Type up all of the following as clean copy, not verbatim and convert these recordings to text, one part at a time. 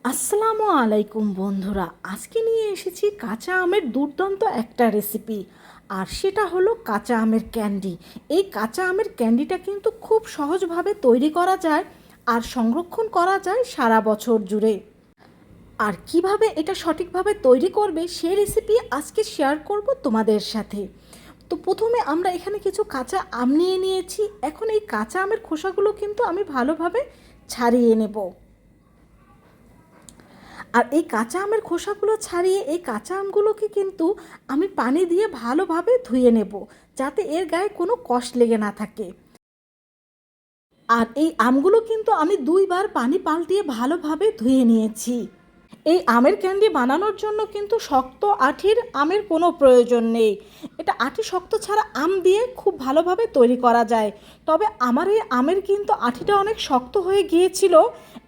আসসালামু আলাইকুম বন্ধুরা, আজকে নিয়ে এসেছি কাঁচা আমের দুর্দান্ত একটা রেসিপি। আর সেটা হলো কাঁচা আমের ক্যান্ডি। এই কাঁচা আমের ক্যান্ডিটা কিন্তু খুব সহজভাবে তৈরি করা যায় আর সংরক্ষণ করা যায় সারা বছর জুড়ে। আর কিভাবে এটা সঠিকভাবে তৈরি করবে সেই রেসিপি আজকে শেয়ার করব তোমাদের সাথে। তো প্রথমে আমরা এখানে কিছু কাঁচা আম নিয়ে নিয়েছি। এখন এই কাঁচা আমের খোসাগুলো কিন্তু আমি ভালোভাবে ছাড়িয়ে নেব। আর এই কাঁচা আমের খোসাগুলো ছাড়িয়ে এই কাঁচা আমগুলোকে কিন্তু আমি পানি দিয়ে ভালোভাবে ধুয়ে নেব, যাতে এর গায়ে কোনো কষ লেগে না থাকে। আর এই আমগুলো কিন্তু আমি 2বার পানি পাল্টিয়ে ভালোভাবে ধুয়ে নিয়েছি। এই আমের ক্যান্ডি বানানোর জন্য কিন্তু শক্ত আঠির আমের কোনো প্রয়োজন নেই। এটা আঠি শক্ত ছাড়া আম দিয়ে খুব ভালোভাবে তৈরি করা যায়। তবে আমার এই আমের কিন্তু আঠিটা অনেক শক্ত হয়ে গিয়েছিল।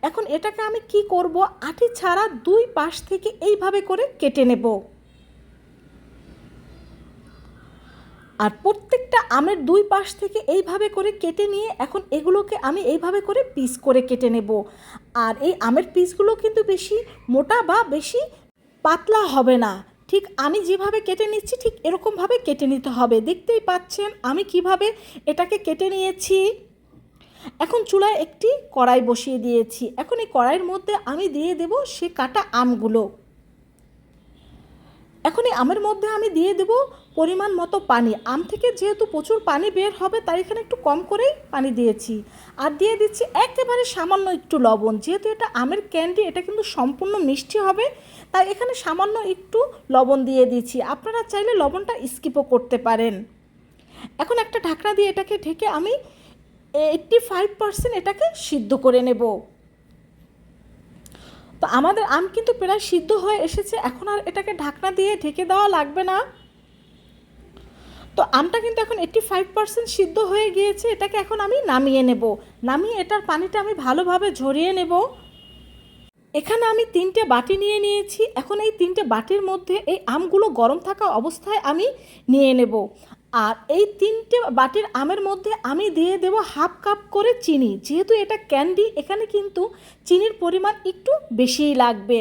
এখন এটাকে আমি কি করব, আঠি ছাড়া 2 পাশ থেকে এইভাবে করে কেটে নেব। আর প্রত্যেকটা আমের 2 পাশ থেকে এইভাবে করে কেটে নিয়ে এখন এগুলোকে আমি এইভাবে করে পিস করে কেটে নেব। আর এই আমের পিসগুলো কিন্তু বেশি মোটা বা বেশি পাতলা হবে না। ঠিক আমি যেভাবে কেটে নিচ্ছি ঠিক এরকমভাবে কেটে নিতে হবে। দেখতেই পাচ্ছেন আমি কিভাবে এটাকে কেটে নিয়েছি। এখন চুলায় একটি কড়াই বসিয়ে দিয়েছি। এখন এই কড়াইয়ের মধ্যে আমি দিয়ে দেব সে কাটা আমগুলো। এখন এই আমের মধ্যে আমি দিয়ে দেব পরিমাণ মতো পানি। আম থেকে যেহেতু প্রচুর পানি বের হবে তাই এখানে একটু কম করেই পানি দিয়েছি। আর দিয়ে দিচ্ছি একেবারে সামান্য একটু লবণ। যেহেতু এটা আমের ক্যান্ডি, এটা কিন্তু সম্পূর্ণ মিষ্টি হবে, তাই এখানে সামান্য একটু লবণ দিয়ে দিচ্ছি। আপনারা চাইলে লবণটা স্কিপও করতে পারেন। এখন একটা ঢাকনা দিয়ে এটাকে ঢেকে আমি 85% এটাকে সিদ্ধ করে নেব। তো আমাদের আম কিন্তু প্রায় সিদ্ধ হয়ে এসেছে। এখন আর এটাকে ঢাকনা দিয়ে ঢেকে দেওয়া লাগবে না। তো আমটা কিন্তু এখন 85% সিদ্ধ হয়ে গিয়েছে। এটাকে এখন আমি নামিয়ে নেব। নামিয়ে এটার পানিটা আমি ভালোভাবে ঝরিয়ে নেব। এখানে আমি 3টে বাটি নিয়ে নিয়েছি। এখন এই 3টে বাটির মধ্যে এই আমগুলো গরম থাকা অবস্থায় আমি নিয়ে নেব। আর এই 3টে বাটির আমের মধ্যে আমি দিয়ে দেব হাফ কাপ করে চিনি। যেহেতু এটা ক্যান্ডি, এখানে কিন্তু চিনির পরিমাণ একটু বেশিই লাগবে।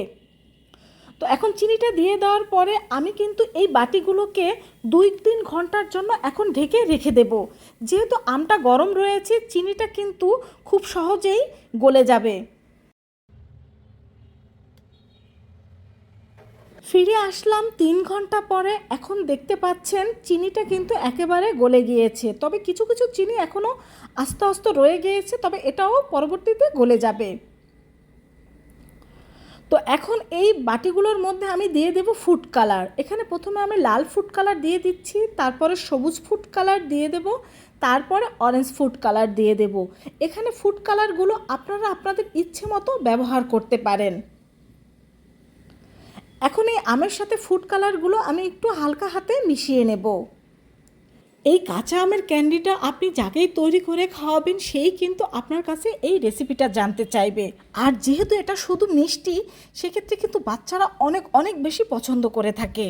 তো এখন চিনিটা দিয়ে দেওয়ার পরে আমি কিন্তু এই বাটিগুলোকে 2-3 ঘন্টার জন্য এখন ঢেকে রেখে দেব। যেহেতু আমটা গরম রয়েছে, চিনিটা কিন্তু খুব সহজেই গলে যাবে। ফিরে আসলাম 3 ঘন্টা পরে। এখন দেখতে পাচ্ছেন চিনিটা কিন্তু একেবারে গলে গিয়েছে। তবে কিছু কিছু চিনি এখনও আস্তে আস্তে রয়ে গিয়েছে, তবে এটাও পরবর্তীতে গলে যাবে। তো এখন এই বাটিগুলোর মধ্যে আমি দিয়ে দেব ফুড কালার। এখানে প্রথমে আমি লাল ফুড কালার দিয়ে দিচ্ছি, তারপরে সবুজ ফুড কালার দিয়ে দেব, তারপরে অরেঞ্জ ফুড কালার দিয়ে দেব। এখানে ফুড কালারগুলো আপনারা আপনাদের ইচ্ছে মতো ব্যবহার করতে পারেন। এখন এই আমের সাথে ফুড কালারগুলো আমি একটু হালকা হাতে মিশিয়ে নেব। এই কাঁচা আমের ক্যান্ডিটা আপনি যাকেই তৈরি করে খাওয়াবেন সেই কিন্তু আপনার কাছে এই রেসিপিটা জানতে চাইবে। আর যেহেতু এটা শুধু মিষ্টি, সেক্ষেত্রে কিন্তু বাচ্চারা অনেক অনেক বেশি পছন্দ করে থাকে।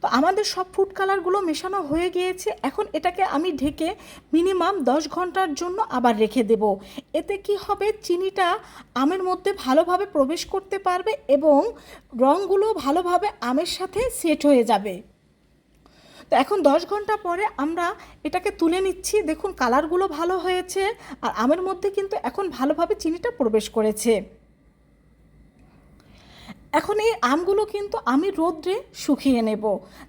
তো আমাদের সব ফুড কালারগুলো মেশানো হয়ে গিয়েছে। এখন এটাকে আমি ঢেকে মিনিমাম 10 ঘন্টার জন্য আবার রেখে দেব। এতে কি হবে, চিনিটা আমের মধ্যে ভালোভাবে প্রবেশ করতে পারবে এবং রঙগুলো ভালোভাবে আমের সাথে সেট হয়ে যাবে। তো এখন 10 ঘন্টা পরে আমরা এটাকে তুলে নিচ্ছি। দেখুন কালারগুলো ভালো হয়েছে আর আমের মধ্যে কিন্তু এখন ভালোভাবে চিনিটা প্রবেশ করেছে। এখন এই আমগুলো কিন্তু আমি রোদ্রে শুকিয়ে নেব।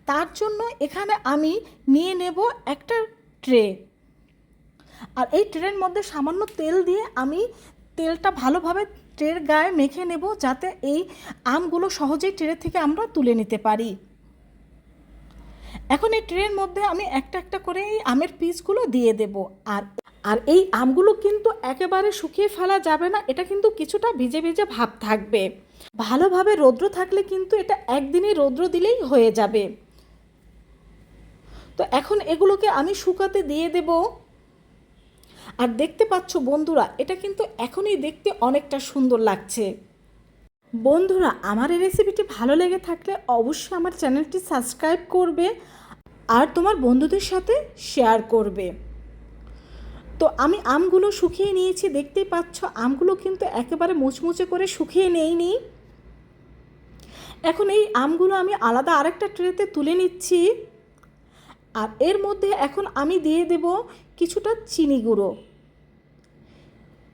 তার জন্য এখানে আমি নিয়ে নেব একটা ট্রে। আর এই ট্রের মধ্যে সামান্য তেল দিয়ে আমি তেলটা ভালোভাবে ট্রের গায়ে মেখে নেব, যাতে এই আমগুলো সহজেই ট্রে থেকে আমরা তুলে নিতে পারি। এখন এই ট্রের মধ্যে আমি একটা একটা করে এই আমের পিসগুলো দিয়ে দেব। আর আর এই আমগুলো কিন্তু একেবারে শুকিয়ে ফেলা যাবে না, এটা কিন্তু কিছুটা ভিজে ভিজে ভাব থাকবে। ভালোভাবে রৌদ্র থাকলে কিন্তু এটা একদিনই রৌদ্র দিলেই হয়ে যাবে। তো এখন এগুলোকে আমি শুকাতে দিয়ে দেব। আর দেখতে পাচ্ছ বন্ধুরা, এটা কিন্তু এখনই দেখতে অনেকটা সুন্দর লাগছে। বন্ধুরা, আমার এই রেসিপিটি ভালো লেগে থাকলে অবশ্যই আমার চ্যানেলটি সাবস্ক্রাইব করবে আর তোমার বন্ধুদের সাথে শেয়ার করবে। তো আমি আমগুলো শুকিয়ে নিয়েছি, দেখতেই পাচ্ছ আমগুলো কিন্তু একেবারে মুচমুচে করে শুকিয়ে নেইনি। এখন এই আমগুলো আমি আলাদা আরেকটা ট্রেতে তুলে নিচ্ছি। আর এর মধ্যে এখন আমি দিয়ে দেব কিছুটা চিনি গুঁড়ো।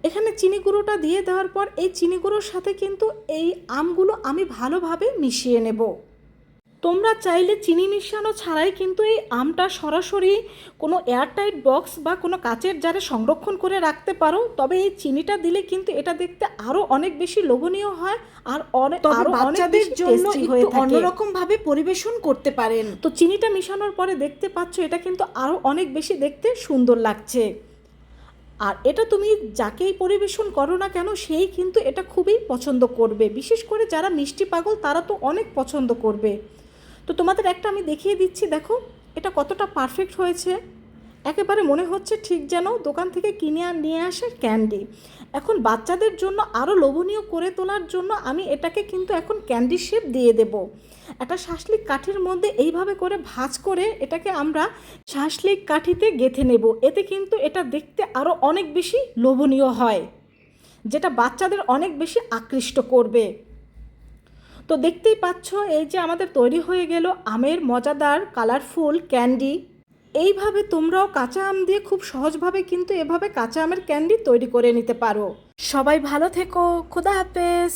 এখানে চিনি গুঁড়োটা দিয়ে দেওয়ার পর এই চিনি গুঁড়োর সাথে কিন্তু এই আমগুলো আমি ভালোভাবে মিশিয়ে নেব। তোমরা চাইলে চিনি মিশানো ছাড়াই কিন্তু এই আমটা সরাসরি কোনো এয়ারটাইট বক্স বা কোনো কাচের জারে সংরক্ষণ করে রাখতে পারো, তবে এই চিনিটা দিলে কিন্তু এটা দেখতে আরও অনেক বেশি লোভনীয় হয় আর বাচ্চাদের জন্য একটু অন্যরকমভাবে পরিবেশন করতে পারেন। তো চিনিটা মিশানোর পরে দেখতে পাচ্ছ এটা কিন্তু আরও অনেক বেশি দেখতে সুন্দর লাগছে। আর এটা তুমি যাকেই পরিবেশন করো না কেন সেই কিন্তু এটা খুবই পছন্দ করবে, বিশেষ করে যারা মিষ্টি পাগল তারা তো অনেক পছন্দ করবে। তো তোমাদের একটা আমি দেখিয়ে দিচ্ছি, দেখো এটা কতটা পারফেক্ট হয়েছে। একেবারে মনে হচ্ছে ঠিক যেন দোকান থেকে কিনে নিয়ে আসে ক্যান্ডি। এখন বাচ্চাদের জন্য আরও লোভনীয় করে তোলার জন্য আমি এটাকে কিন্তু এখন ক্যান্ডি শেপ দিয়ে দেব। একটা শাঁসলিক কাঠির মধ্যে এইভাবে করে ভাঁজ করে এটাকে আমরা শাঁসলিক কাঠিতে গেঁথে নেব। এতে কিন্তু এটা দেখতে আরও অনেক বেশি লোভনীয় হয়, যেটা বাচ্চাদের অনেক বেশি আকৃষ্ট করবে। তো দেখতেই পাচ্ছ এই যে আমাদের তৈরি হয়ে গেল আমের মজাদার কালারফুল ক্যান্ডি। এইভাবে তোমরাও কাঁচা আম দিয়ে খুব সহজভাবে কিন্তু এভাবে কাঁচা আমের ক্যান্ডি তৈরি করে নিতে পারো। সবাই ভালো থেকো, খোদা হাফেজ।